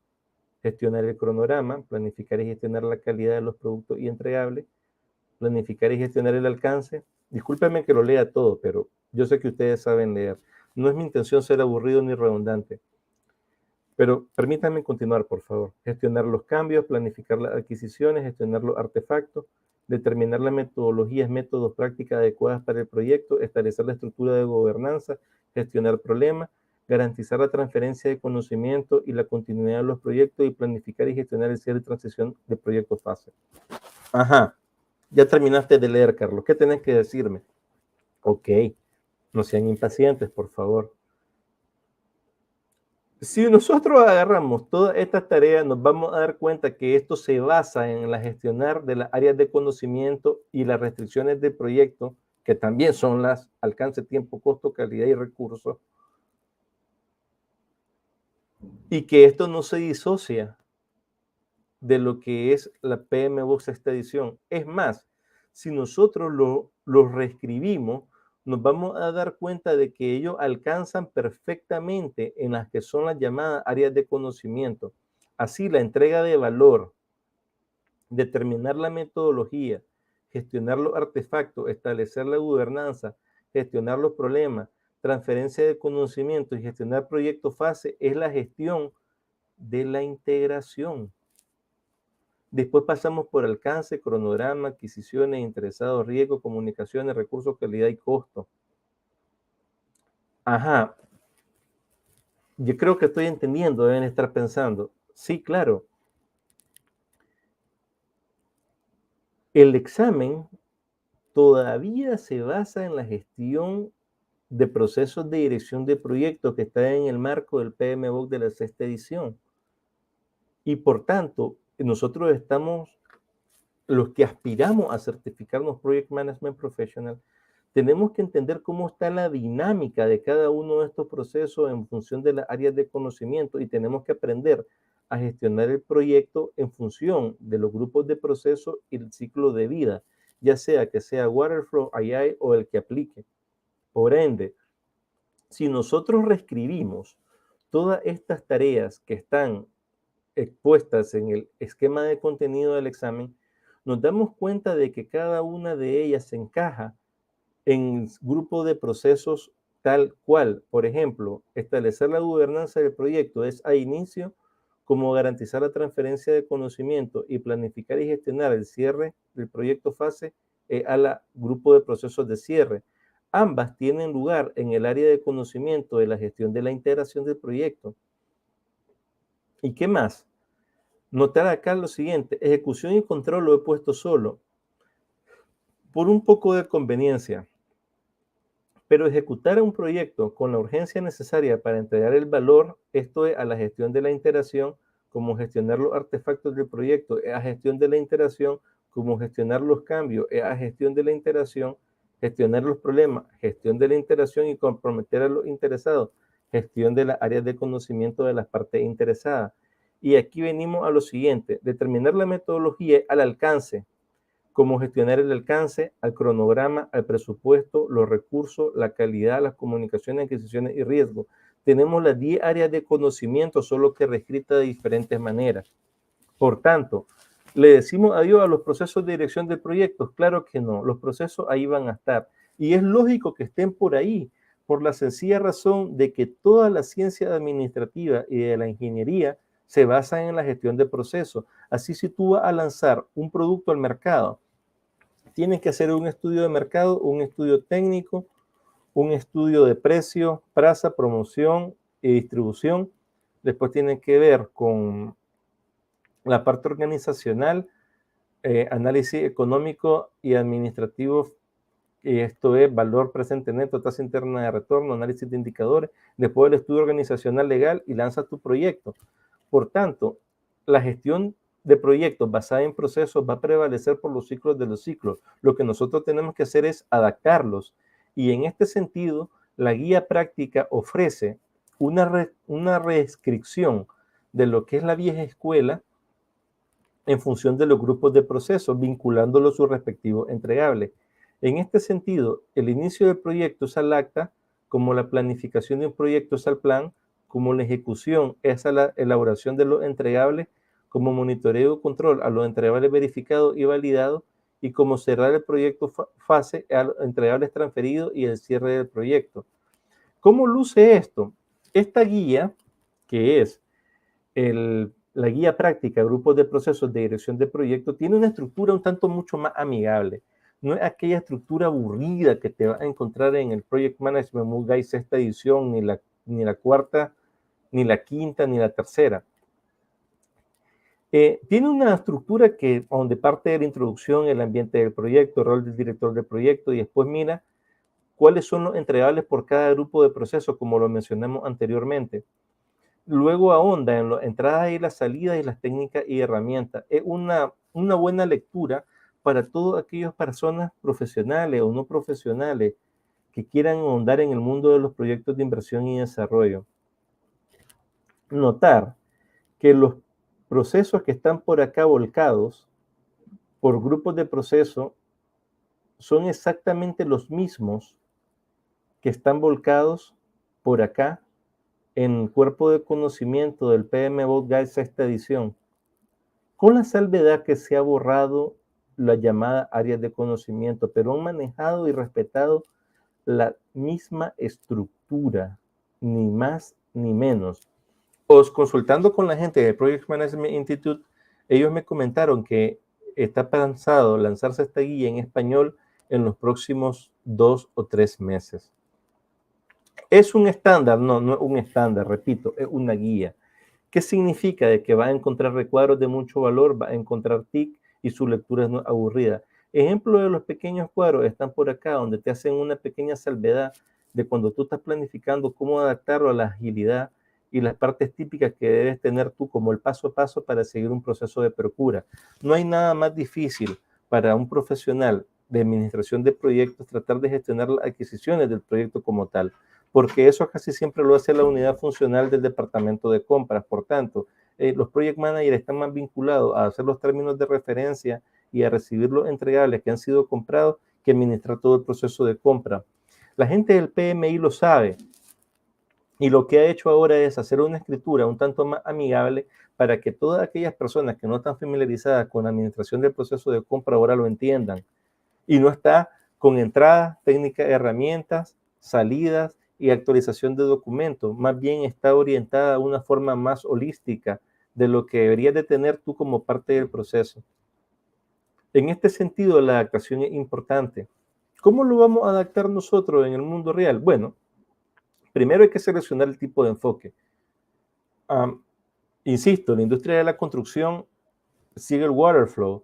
gestionar el cronograma, planificar y gestionar la calidad de los productos y entregables, planificar y gestionar el alcance. Discúlpenme que lo lea todo, pero yo sé que ustedes saben leer. No es mi intención ser aburrido ni redundante, pero permítanme continuar, por favor. Gestionar los cambios, planificar las adquisiciones, gestionar los artefactos, determinar las metodologías, métodos, prácticas adecuadas para el proyecto, establecer la estructura de gobernanza, gestionar problemas, garantizar la transferencia de conocimiento y la continuidad de los proyectos y planificar y gestionar el cierre y transición de proyectos fase. Ajá, ya terminaste de leer, Carlos. ¿Qué tenés que decirme? Ok, no sean impacientes, por favor. Si nosotros agarramos todas estas tareas, nos vamos a dar cuenta que esto se basa en la gestionar de las áreas de conocimiento y las restricciones del proyecto, que también son las alcance, tiempo, costo, calidad y recursos, y que esto no se disocia de lo que es la PMBOK esta edición. Es más, si nosotros lo reescribimos, nos vamos a dar cuenta de que ellos alcanzan perfectamente en las que son las llamadas áreas de conocimiento. Así, la entrega de valor, determinar la metodología, gestionar los artefactos, establecer la gobernanza, gestionar los problemas, transferencia de conocimiento y gestionar proyectos fase es la gestión de la integración. Después pasamos por alcance, cronograma, adquisiciones, interesados, riesgo, comunicaciones, recursos, calidad y costo. Ajá, yo creo que estoy entendiendo, deben estar pensando. Sí, claro. El examen todavía se basa en la gestión de procesos de dirección de proyectos que está en el marco del PMBOK de la sexta edición. Y por tanto, nosotros estamos, los que aspiramos a certificarnos Project Management Professional, tenemos que entender cómo está la dinámica de cada uno de estos procesos en función de las áreas de conocimiento y tenemos que aprender a gestionar el proyecto en función de los grupos de proceso y el ciclo de vida, ya sea que sea Waterflow, AI o el que aplique. Por ende, si nosotros reescribimos todas estas tareas que están expuestas en el esquema de contenido del examen, nos damos cuenta de que cada una de ellas se encaja en grupo de procesos tal cual. Por ejemplo, establecer la gobernanza del proyecto es a inicio, como garantizar la transferencia de conocimiento y planificar y gestionar el cierre del proyecto fase a la grupo de procesos de cierre. Ambas tienen lugar en el área de conocimiento de la gestión de la integración del proyecto. ¿Y qué más? Notar acá lo siguiente, ejecución y control lo he puesto solo por un poco de conveniencia. Pero ejecutar un proyecto con la urgencia necesaria para entregar el valor, esto es a la gestión de la interacción, como gestionar los artefactos del proyecto, es a gestión de la interacción, como gestionar los cambios, es a gestión de la interacción, gestionar los problemas, gestión de la interacción y comprometer a los interesados, gestión de las áreas de conocimiento de las partes interesadas. Y aquí venimos a lo siguiente, determinar la metodología al alcance, cómo gestionar el alcance, al cronograma, al presupuesto, los recursos, la calidad, las comunicaciones, adquisiciones y riesgo. Tenemos las 10 áreas de conocimiento, solo que reescritas de diferentes maneras. Por tanto, ¿le decimos adiós a los procesos de dirección de proyectos? Claro que no, los procesos ahí van a estar. Y es lógico que estén por ahí, por la sencilla razón de que toda la ciencia administrativa y de la ingeniería se basa en la gestión de procesos. Así, si tú vas a lanzar un producto al mercado, tienes que hacer un estudio de mercado, un estudio técnico, un estudio de precio, praza, promoción y distribución. Después tiene que ver con la parte organizacional, análisis económico y administrativo, y esto es valor presente neto, tasa interna de retorno, análisis de indicadores, después el estudio organizacional legal y lanzas tu proyecto. Por tanto, la gestión de proyectos basada en procesos va a prevalecer por los ciclos de los ciclos. Lo que nosotros tenemos que hacer es adaptarlos. Y en este sentido, la guía práctica ofrece una reescripción de lo que es la vieja escuela en función de los grupos de procesos, vinculándolos a sus respectivos entregables. En este sentido, el inicio del proyecto es al acta, como la planificación de un proyecto es al plan, como la ejecución es a la elaboración de los entregables, como monitoreo y control a los entregables verificados y validados, y como cerrar el proyecto fase a los entregables transferidos y el cierre del proyecto. ¿Cómo luce esto? Esta guía, que es la guía práctica, grupos de procesos de dirección de proyectos, tiene una estructura un tanto mucho más amigable. No es aquella estructura aburrida que te vas a encontrar en el Project Management Guide sexta edición, ni la ni la cuarta, ni la quinta, ni la tercera. Tiene una estructura donde parte de la introducción, el ambiente del proyecto, el rol del director del proyecto, y después mira cuáles son los entregables por cada grupo de procesos, como lo mencionamos anteriormente. Luego ahonda en las entradas y las salidas y las técnicas y herramientas. Es una buena lectura para todas aquellas personas profesionales o no profesionales que quieran ahondar en el mundo de los proyectos de inversión y desarrollo. Notar que los procesos que están por acá volcados por grupos de proceso son exactamente los mismos que están volcados por acá en el cuerpo de conocimiento del PMBOK Guide sexta edición, con la salvedad que se ha borrado la llamada áreas de conocimiento, pero han manejado y respetado la misma estructura, ni más ni menos. Consultando con la gente de Project Management Institute, ellos me comentaron que está pensado lanzarse esta guía en español en los próximos 2 o 3 meses. Es un estándar, no es un estándar, repito, es una guía. ¿Qué significa? De que va a encontrar recuadros de mucho valor, va a encontrar TIC y su lectura es no aburrida. Ejemplo de los pequeños cuadros están por acá, donde te hacen una pequeña salvedad de cuando tú estás planificando cómo adaptarlo a la agilidad y las partes típicas que debes tener tú como el paso a paso para seguir un proceso de procura. No hay nada más difícil para un profesional de administración de proyectos tratar de gestionar las adquisiciones del proyecto como tal, porque eso casi siempre lo hace la unidad funcional del departamento de compras. Por tanto, los project managers están más vinculados a hacer los términos de referencia y a recibir los entregables que han sido comprados que administrar todo el proceso de compra. La gente del PMI lo sabe y lo que ha hecho ahora es hacer una escritura un tanto más amigable para que todas aquellas personas que no están familiarizadas con la administración del proceso de compra ahora lo entiendan. Y no está con entradas, técnicas, herramientas, salidas y actualización de documentos. Más bien está orientada a una forma más holística de lo que deberías de tener tú como parte del proceso. En este sentido, la adaptación es importante. ¿Cómo lo vamos a adaptar nosotros en el mundo real? Bueno, primero hay que seleccionar el tipo de enfoque. Insisto, la industria de la construcción sigue el waterflow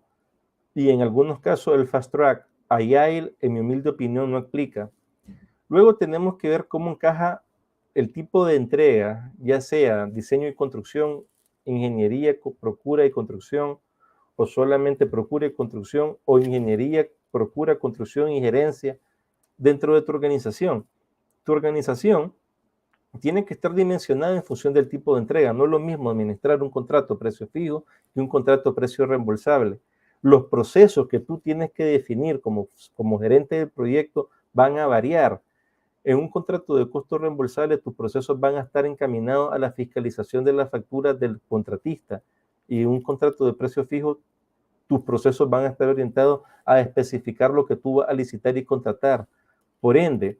y en algunos casos el fast track. Agile, en mi humilde opinión, no aplica. Luego tenemos que ver cómo encaja el tipo de entrega, ya sea diseño y construcción, ingeniería, procura y construcción, o solamente procura y construcción, o ingeniería, procura, construcción y gerencia dentro de tu organización. Tu organización tiene que estar dimensionada en función del tipo de entrega. No es lo mismo administrar un contrato a precio fijo que un contrato a precio reembolsable. Los procesos que tú tienes que definir como gerente del proyecto van a variar. En un contrato de costo reembolsable, tus procesos van a estar encaminados a la fiscalización de las facturas del contratista. Y en un contrato de precio fijo, tus procesos van a estar orientados a especificar lo que tú vas a licitar y contratar. Por ende,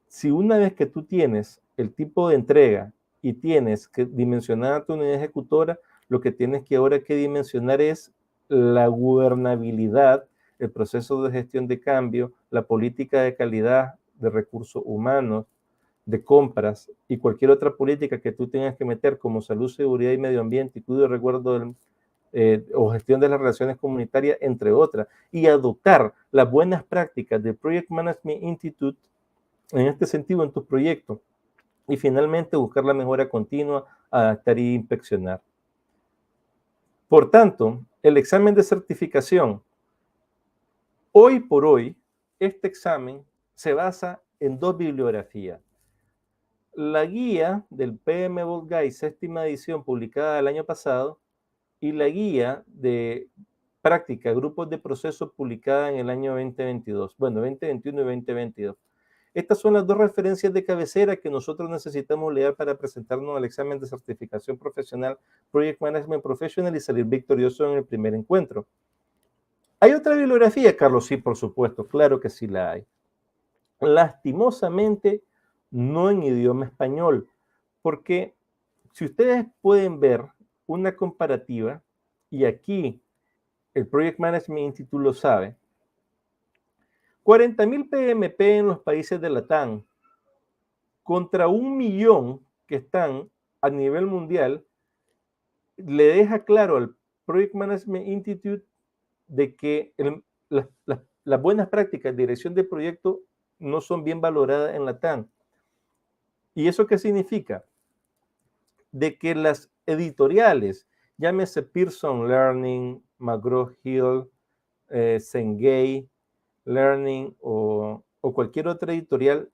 si una vez que tú tienes el tipo de entrega y tienes que dimensionar tu unidad ejecutora, lo que tienes que ahora que dimensionar es la gobernabilidad, el proceso de gestión de cambio, la política de calidad de recursos humanos, de compras y cualquier otra política que tú tengas que meter como salud, seguridad y medio ambiente y cuidado de recuerdo o gestión de las relaciones comunitarias, entre otras, y adoptar las buenas prácticas del Project Management Institute en este sentido en tus proyectos y finalmente buscar la mejora continua, adaptar y inspeccionar. Por tanto, el examen de certificación, hoy por hoy, este examen se basa en 2 bibliografías. La guía del PMBOK Guide séptima edición publicada el año pasado y la guía de práctica, grupos de proceso publicada en el año 2022, bueno, 2021 y 2022. Estas son las 2 referencias de cabecera que nosotros necesitamos leer para presentarnos al examen de certificación profesional Project Management Professional y salir victorioso en el primer encuentro. ¿Hay otra bibliografía, Carlos? Sí, por supuesto, claro que sí la hay. Lastimosamente, no en idioma español, porque si ustedes pueden ver una comparativa, y aquí el Project Management Institute lo sabe, 40.000 PMP en los países de Latam, contra 1.000.000 que están a nivel mundial, le deja claro al Project Management Institute de que las buenas prácticas de dirección de proyecto no son bien valoradas en la TAM. ¿Y eso qué significa? De que las editoriales, llámese Pearson Learning, McGraw-Hill, Cengage Learning o cualquier otra editorial,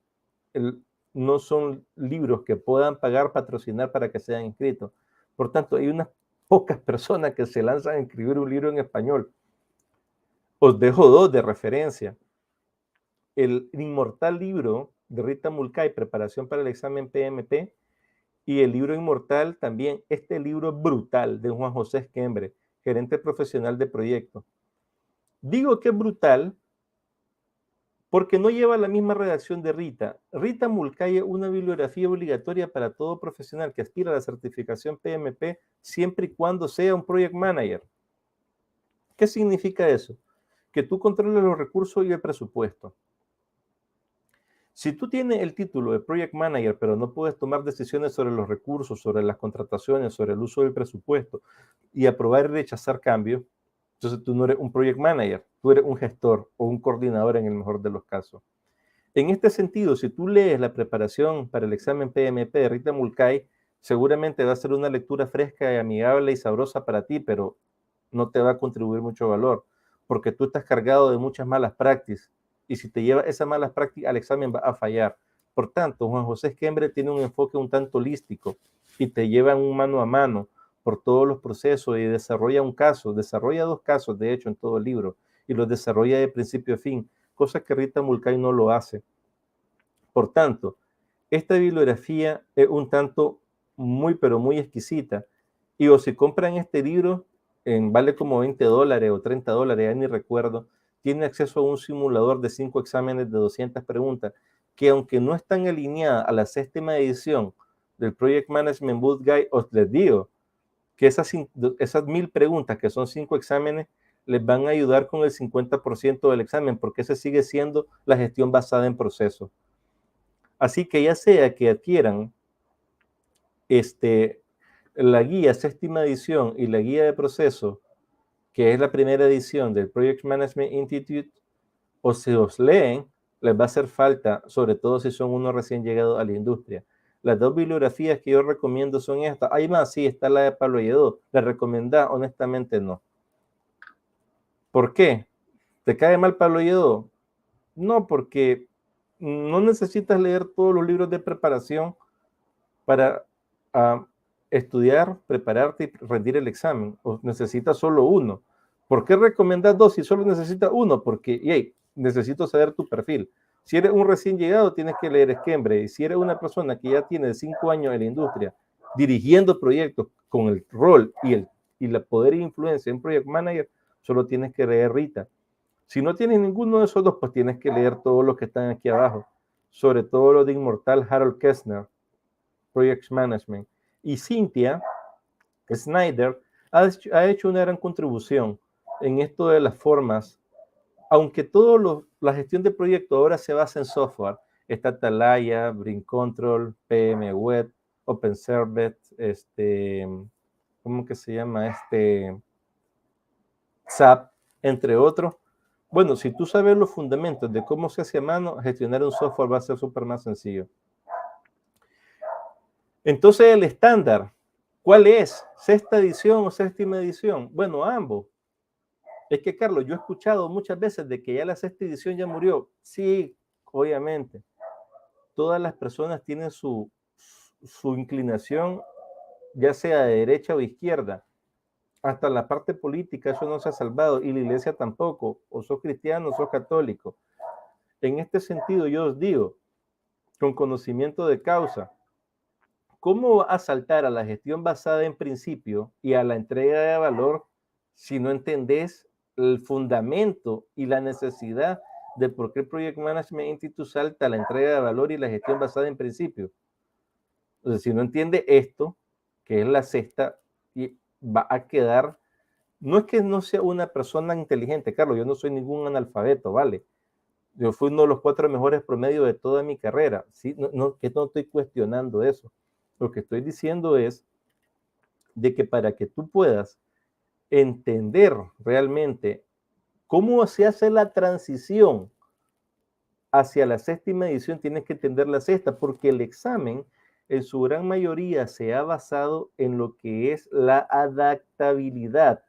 no son libros que puedan pagar, patrocinar para que sean inscritos. Por tanto, hay unas pocas personas que se lanzan a escribir un libro en español. Os dejo dos de referencia. El inmortal libro de Rita Mulcahy, Preparación para el examen PMP, y el libro inmortal también, este libro brutal de Juan José Esquembre, gerente profesional de proyectos. Digo que es brutal porque no lleva la misma redacción de Rita. Rita Mulcahy es una bibliografía obligatoria para todo profesional que aspira a la certificación PMP siempre y cuando sea un project manager. ¿Qué significa eso? Que tú controles los recursos y el presupuesto. Si tú tienes el título de Project Manager, pero no puedes tomar decisiones sobre los recursos, sobre las contrataciones, sobre el uso del presupuesto y aprobar y rechazar cambios, entonces tú no eres un Project Manager, tú eres un gestor o un coordinador en el mejor de los casos. En este sentido, si tú lees la preparación para el examen PMP de Rita Mulcahy, seguramente va a ser una lectura fresca y amigable y sabrosa para ti, pero no te va a contribuir mucho valor, porque tú estás cargado de muchas malas prácticas, y si te lleva esas malas prácticas al examen va a fallar. Por tanto, Juan José Esquembre tiene un enfoque un tanto holístico y te lleva un mano a mano por todos los procesos y desarrolla un caso, desarrolla 2 casos, de hecho, en todo el libro, y los desarrolla de principio a fin, cosa que Rita Mulcahy no lo hace. Por tanto, esta bibliografía es un tanto muy, pero muy exquisita, y o si compran este libro, vale como $20 o $30, ya ni recuerdo, tiene acceso a un simulador de 5 exámenes de 200 preguntas, que aunque no están alineadas a la 6ª edición del Project Management Boot Guide, os les digo que esas 1.000 preguntas, que son 5 exámenes, les van a ayudar con el 50% del examen, porque ese sigue siendo la gestión basada en procesos. Así que ya sea que adquieran la guía 6ª edición y la guía de proceso, que es la primera edición del Project Management Institute, o si os leen, les va a hacer falta, sobre todo si son unos recién llegados a la industria. Las 2 bibliografías que yo recomiendo son estas. Hay más, sí, está la de Pablo Lledó. ¿La recomendás? Honestamente no. ¿Por qué? ¿Te cae mal Pablo Lledó? No, porque no necesitas leer todos los libros de preparación para estudiar, prepararte y rendir el examen, o necesitas solo uno. ¿Por qué recomendar 2 si solo necesitas uno? Porque, hey, necesito saber tu perfil. Si eres un recién llegado, tienes que leer Esquembre, y si eres una persona que ya tiene 5 años en la industria, dirigiendo proyectos con el rol y la poder e influencia en Project Manager, solo tienes que leer Rita. Si no tienes ninguno de esos 2, pues tienes que leer todos los que están aquí abajo, sobre todo los de inmortal Harold Kessner, Project Management. Y Cynthia Snyder ha hecho una gran contribución en esto de las formas, aunque la gestión de proyectos ahora se basa en software. Está Atalaya, Bring Control, PM Web, OpenServet, ¿cómo que se llama? SAP, entre otros. Bueno, si tú sabes los fundamentos de cómo se hace a mano, gestionar un software va a ser súper más sencillo. Entonces, el estándar, ¿cuál es? ¿6ª edición o 7ª edición? Bueno, ambos. Es que, Carlos, yo he escuchado muchas veces de que ya la 6ª edición ya murió. Sí, obviamente. Todas las personas tienen su inclinación, ya sea de derecha o izquierda. Hasta la parte política, eso no se ha salvado, y la iglesia tampoco. O sos cristiano o sos católico. En este sentido, yo os digo, con conocimiento de causa, ¿cómo va a saltar a la gestión basada en principio y a la entrega de valor si no entendés el fundamento y la necesidad de por qué el Project Management Institute salta a la entrega de valor y la gestión basada en principio? Entonces, si no entiende esto, que es la 6ª, y va a quedar, no es que no sea una persona inteligente, Carlos, yo no soy ningún analfabeto, ¿vale? Yo fui uno de los 4 mejores promedios de toda mi carrera. ¿Sí? No estoy cuestionando eso. Lo que estoy diciendo es de que para que tú puedas entender realmente cómo se hace la transición hacia la séptima edición, tienes que entender la sexta, porque el examen en su gran mayoría se ha basado en lo que es la adaptabilidad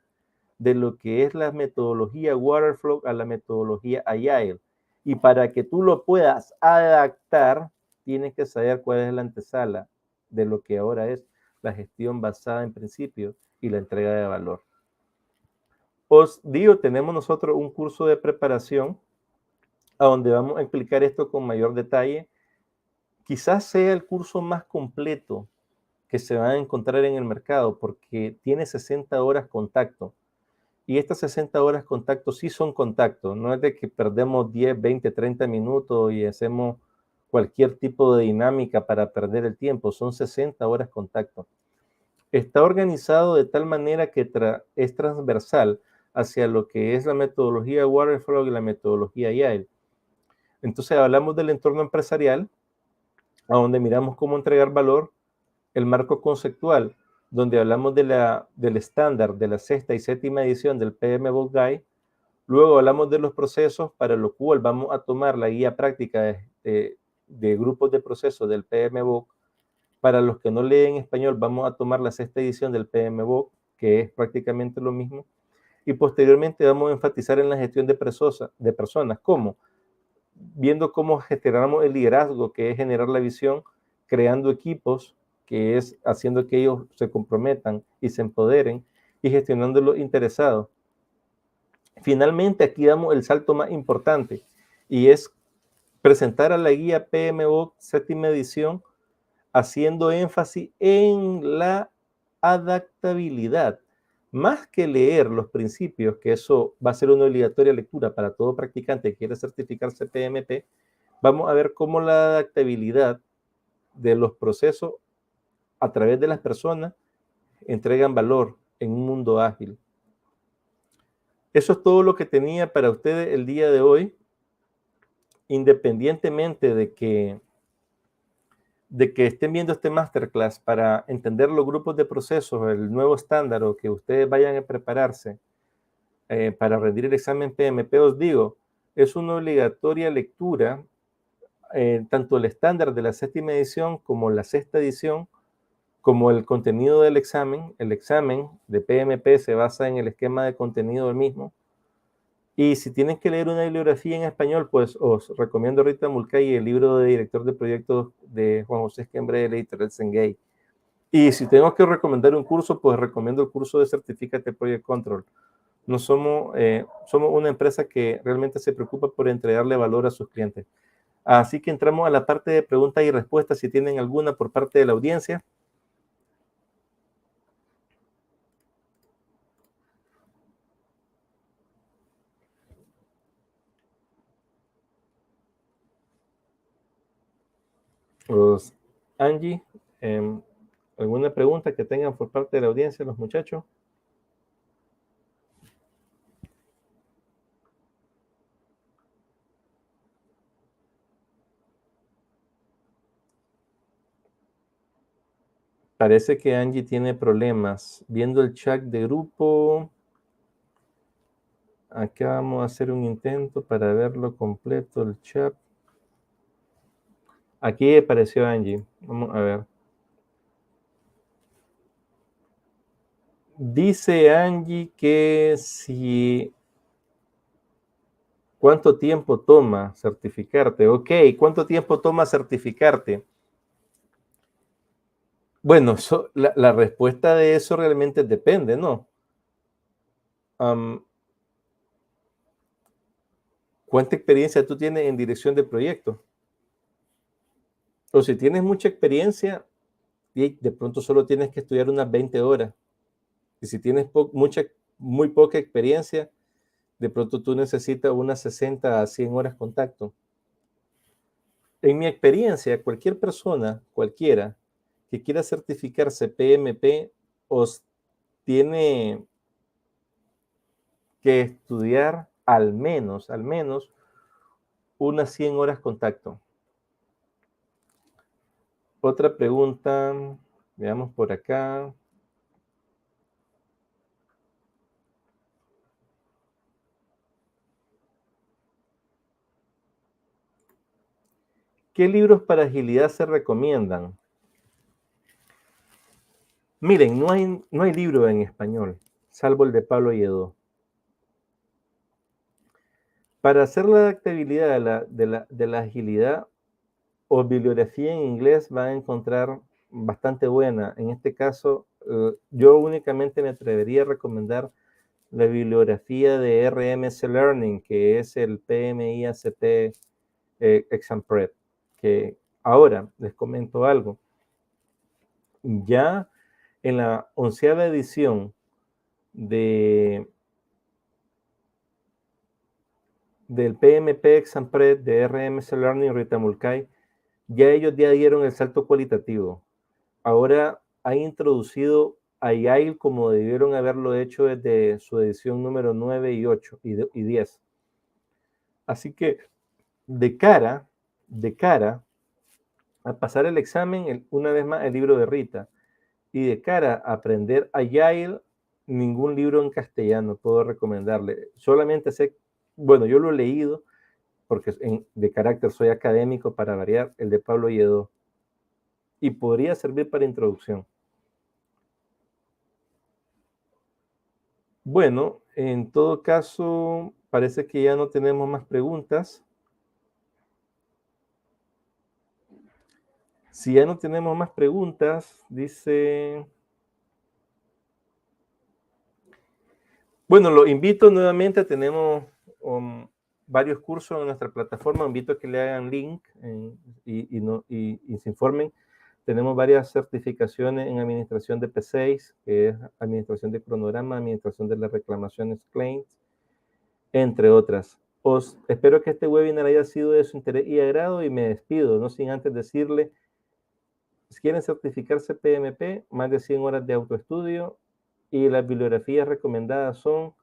de lo que es la metodología Waterflow a la metodología Agile. Y para que tú lo puedas adaptar, tienes que saber cuál es la antesala de lo que ahora es la gestión basada en principios y la entrega de valor. Os digo, tenemos nosotros un curso de preparación a donde vamos a explicar esto con mayor detalle. Quizás sea el curso más completo que se va a encontrar en el mercado porque tiene 60 horas contacto. Y estas 60 horas contacto sí son contacto, no es de que perdemos 10, 20, 30 minutos y hacemos cualquier tipo de dinámica para perder el tiempo, son 60 horas contacto. Está organizado de tal manera que es transversal hacia lo que es la metodología Waterflow y la metodología Agile. Entonces hablamos del entorno empresarial, a donde miramos cómo entregar valor, el marco conceptual, donde hablamos del estándar de la sexta y séptima edición del PMBOK Guide. Luego hablamos de los procesos, para lo cual vamos a tomar la guía práctica de grupos de procesos del PMBOK. Para los que no leen español, vamos a tomar la sexta edición del PMBOK, que es prácticamente lo mismo. Y posteriormente vamos a enfatizar en la gestión de personas, ¿cómo? Viendo cómo gestionamos el liderazgo, que es generar la visión, creando equipos, que es haciendo que ellos se comprometan y se empoderen, y gestionando los interesados. Finalmente, aquí damos el salto más importante, y es presentar a la guía PMBOK séptima edición, haciendo énfasis en la adaptabilidad. Más que leer los principios, que eso va a ser una obligatoria lectura para todo practicante que quiere certificarse PMP, vamos a ver cómo la adaptabilidad de los procesos a través de las personas entregan valor en un mundo ágil. Eso es todo lo que tenía para ustedes el día de hoy. Independientemente de que estén viendo este masterclass, para entender los grupos de procesos, el nuevo estándar, o que ustedes vayan a prepararse para rendir el examen PMP, os digo, es una obligatoria lectura, tanto el estándar de la séptima edición como la sexta edición, como el contenido del examen. El examen de PMP se basa en el esquema de contenido del mismo. Y si tienen que leer una bibliografía en español, pues os recomiendo Rita Mulcahy, el libro de director de proyectos de Juan José Esquembre de la editorial Sengay. Y si tengo que recomendar un curso, pues recomiendo el curso de Certifícate Project Control. No somos una empresa que realmente se preocupa por entregarle valor a sus clientes. Así que entramos a la parte de preguntas y respuestas, si tienen alguna por parte de la audiencia. Pues, Angie, ¿alguna pregunta que tengan por parte de la audiencia, los muchachos? Parece que Angie tiene problemas. Viendo el chat de grupo, acá vamos a hacer un intento para verlo completo, el chat. Aquí apareció Angie. Vamos a ver. Dice Angie que si... ¿Cuánto tiempo toma certificarte? Ok, ¿cuánto tiempo toma certificarte? Bueno, la respuesta de eso realmente depende, ¿no? ¿Cuánta experiencia tú tienes en dirección de proyectos? O si tienes mucha experiencia, y de pronto solo tienes que estudiar unas 20 horas. Y si tienes muy poca experiencia, de pronto tú necesitas unas 60 a 100 horas contacto. En mi experiencia, cualquier persona, cualquiera, que quiera certificarse PMP, os tiene que estudiar al menos unas 100 horas contacto. Otra pregunta, veamos por acá. ¿Qué libros para agilidad se recomiendan? Miren, no hay libro en español, salvo el de Pablo Lledó. Para hacer la adaptabilidad de la agilidad o bibliografía en inglés van a encontrar bastante buena. En este caso, yo únicamente me atrevería a recomendar la bibliografía de RMS Learning, que es el PMI-ACP Exam Prep. Que ahora les comento algo. Ya en la 11ª edición del PMP Exam Prep de RMS Learning Rita Mulcahy, ya ellos ya dieron el salto cualitativo. Ahora han introducido Agile como debieron haberlo hecho desde su edición número 9 y 8 y 10. Así que de cara a pasar el examen, una vez más el libro de Rita, y de cara a aprender Agile, ningún libro en castellano puedo recomendarle. Solamente sé, bueno, yo lo he leído, porque de carácter soy académico para variar, el de Pablo Lledó, y podría servir para introducción. Bueno, en todo caso, parece que ya no tenemos más preguntas. Si ya no tenemos más preguntas, dice... Bueno, lo invito nuevamente, tenemos varios cursos en nuestra plataforma, invito a que le hagan link y se informen. Tenemos varias certificaciones en administración de P6, que es administración de cronograma, administración de las reclamaciones claims, entre otras. Espero que este webinar haya sido de su interés y agrado y me despido, no sin antes decirle, si quieren certificarse PMP, más de 100 horas de autoestudio y las bibliografías recomendadas son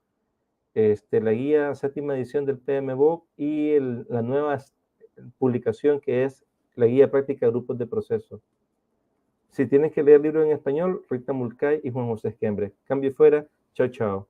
la guía 7ª edición del PMBOK y la nueva publicación que es la guía práctica de grupos de proceso. Si tienes que leer libros en español, Rita Mulcahy y Juan José Esquembre. Cambio fuera, chao, chao.